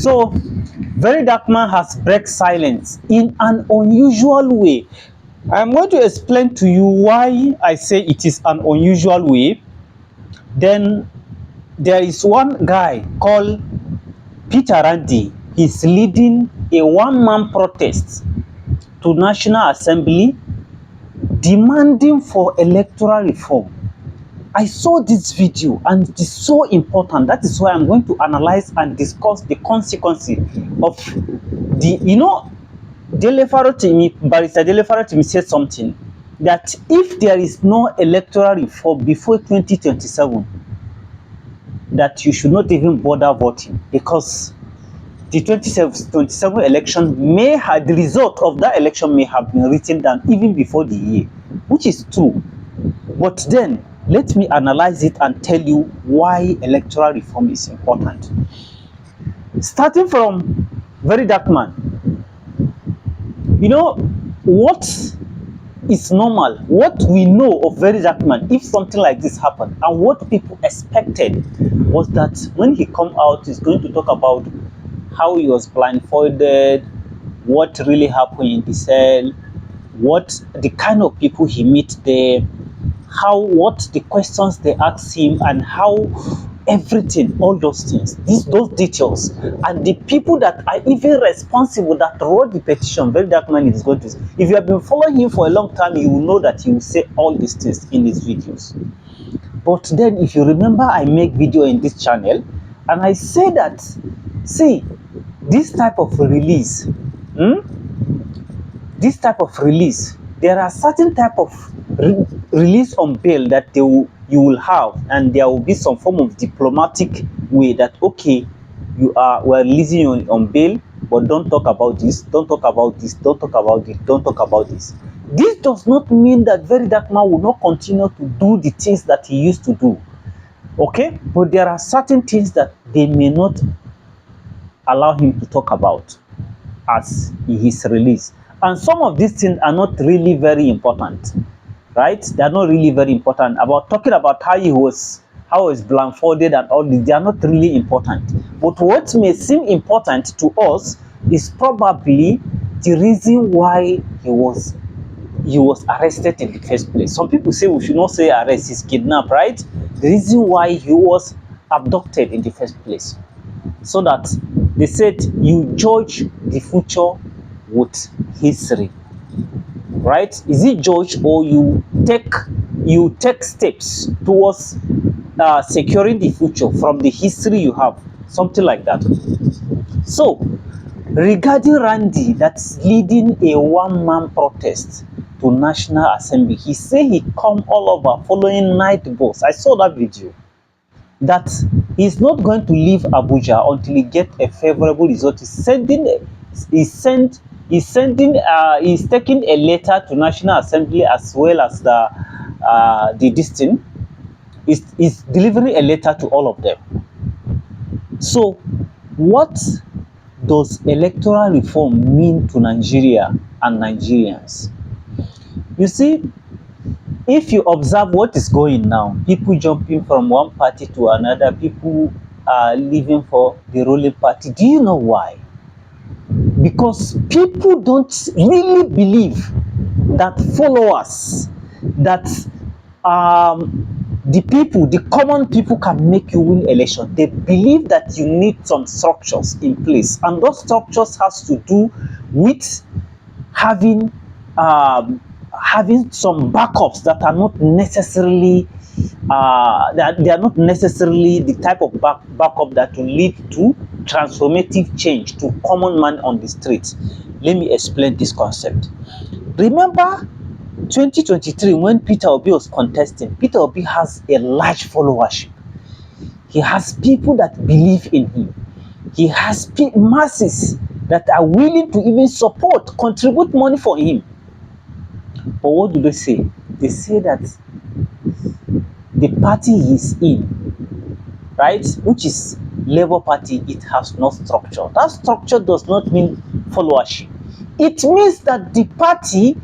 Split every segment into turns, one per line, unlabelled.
So, Verydarkman has break silence in an unusual way. I'm going to explain to you why I say it is an unusual way. Then there is one guy called Peter Randy. He's leading a one-man protest to National Assembly demanding for electoral reform. I saw this video and it is so important. That is why I'm going to analyze and discuss the consequences of the, Barrister Delefarotimi said something that if there is no electoral reform before 2027, that you should not even bother voting, because the 2027 election may have, the result of that election may have been written down even before the year, which is true. But then, let me analyze it and tell you why electoral reform is important. Starting from Verydarkman, what is normal, what we know of Verydarkman, if something like this happened, and what people expected was that when he come out, he's going to talk about how he was blindfolded, what really happened in the cell, what the kind of people he meet there, what the questions they ask him, and how everything, all those things, those details, and the people that are even responsible that wrote the petition. Verydarkman is going to, if you have been following him for a long time, you will know that he will say all these things in his videos. But then, if you remember, I make video in this channel and I say that, see, this type of release, there are certain type of release on bail that you will have, and there will be some form of diplomatic way that, okay, we're releasing you on bail, but don't talk about this, don't talk about this, don't talk about this, don't talk about this. This does not mean that Verydarkman will not continue to do the things that he used to do, okay? But there are certain things that they may not allow him to talk about as he is released. And some of these things are not really very important, right? They are not really very important. About talking about how he was blindfolded and all this, they are not really important. But what may seem important to us is probably the reason why he was arrested in the first place. Some people say we should not say arrest, he's kidnapped, right? The reason why he was abducted in the first place. So that they said you judge the future with history, right? Is it judge, or you take steps towards securing the future from the history you have, something like that. So regarding Randy, that's leading a one-man protest to National Assembly, he said he come all over following night bus. I saw that video. That he's not going to leave Abuja until he get a favorable result. He's taking a letter to National Assembly as well as the distinct. He's delivering a letter to all of them. So, what does electoral reform mean to Nigeria and Nigerians? You see, if you observe what is going now, people jumping from one party to another, people are leaving for the ruling party. Do you know why? Because people don't really believe that followers, that the common people can make you win election. They believe that you need some structures in place, and those structures has to do with having some backups that are not necessarily they are not necessarily the type of backup that will lead to transformative change to common man on the streets. Let me explain this concept. Remember 2023 when Peter Obi was contesting. Peter Obi has a large followership. He has people that believe in him. He has masses that are willing to even support, contribute money for him. But what do they say? They say that the party he's in, right, which is Labour Party, it has no structure. That structure does not mean followership. It means that the party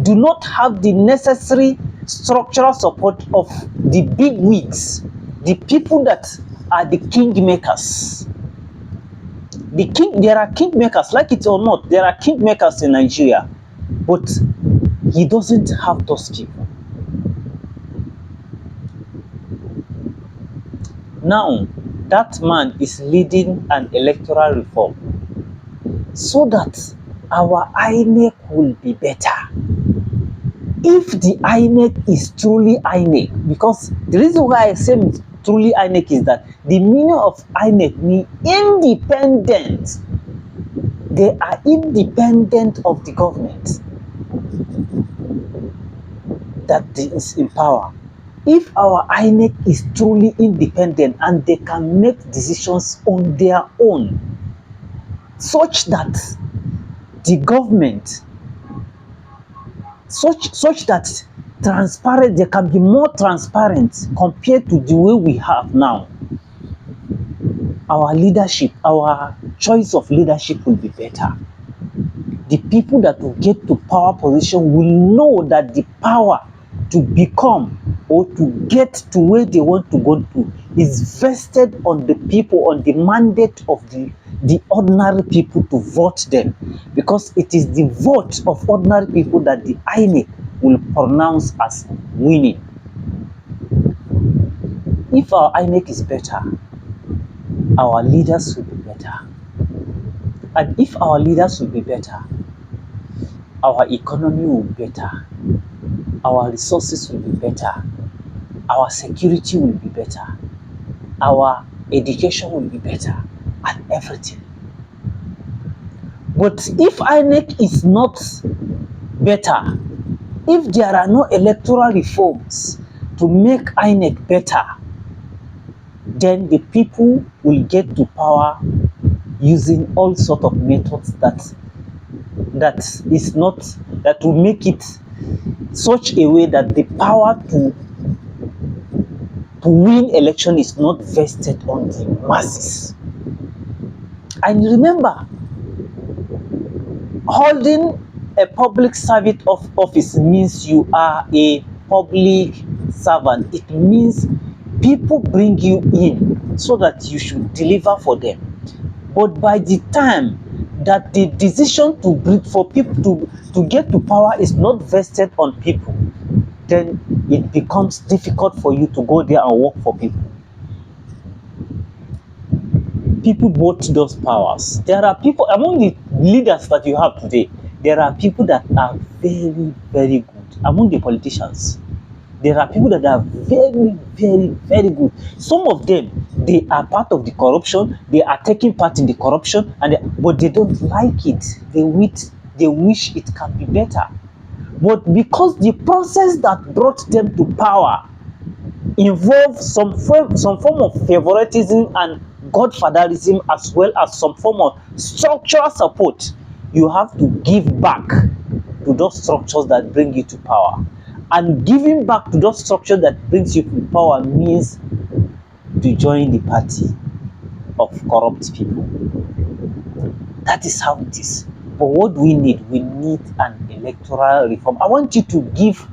do not have the necessary structural support of the big wigs, the people that are the king makers. There are kingmakers, like it or not, there are kingmakers in Nigeria, but he doesn't have those people. Now, that man is leading an electoral reform so that our INEC will be better. If the INEC is truly INEC, because the reason why I say truly INEC is that the meaning of INEC means independent. They are independent of the government that is in power. If our INEC is truly independent and they can make decisions on their own, such that the government, such that transparent, they can be more transparent compared to the way we have now, our leadership, our choice of leadership will be better. The people that will get to power position will know that the power to become or to get to where they want to go to is vested on the people, on the mandate of the ordinary people to vote them, because it is the vote of ordinary people that the INEC will pronounce as winning. If our INEC is better, our leaders will be better. And if our leaders will be better, our economy will be better, our resources will be better, our security will be better, our education will be better, and everything. But if INEC is not better, if there are no electoral reforms to make INEC better, then the people will get to power using all sorts of methods that will make it such a way that the power to win election is not vested on the masses. And remember, holding a public service of office means you are a public servant. It means people bring you in so that you should deliver for them. But by the time that the decision to bring for people to get to power is not vested on people, then it becomes difficult for you to go there and work for people. People bought those powers. There are people among the leaders that you have today. There are people that are very, very good among the politicians. There are people that are very, very, very good. Some of them, they are part of the corruption. They are taking part in the corruption, but they don't like it. They wish it can be better. But because the process that brought them to power involves some form of favoritism and godfatherism, as well as some form of structural support, you have to give back to those structures that bring you to power. And giving back to those structures that brings you to power means to join the party of corrupt people. That is how it is. But what do we need? We need an electoral reform. I want you to give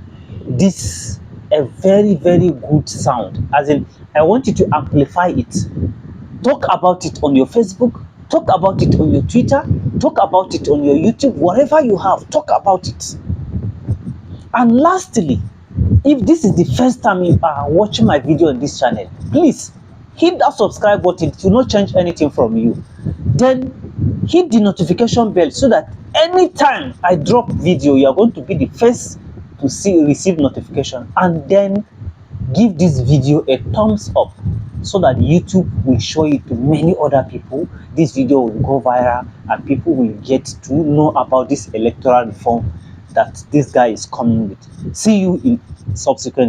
this a very, very good sound. As in, I want you to amplify it. Talk about it on your Facebook. Talk about it on your Twitter. Talk about it on your YouTube. Whatever you have, talk about it. And lastly, if this is the first time you are watching my video on this channel, please hit that subscribe button. It will not change anything from you. Then hit the notification bell so that anytime I drop video, you are going to be the first to receive notification. And then give this video a thumbs up so that YouTube will show it to many other people. This video will go viral and people will get to know about this electoral reform that this guy is coming with. See you in subsequent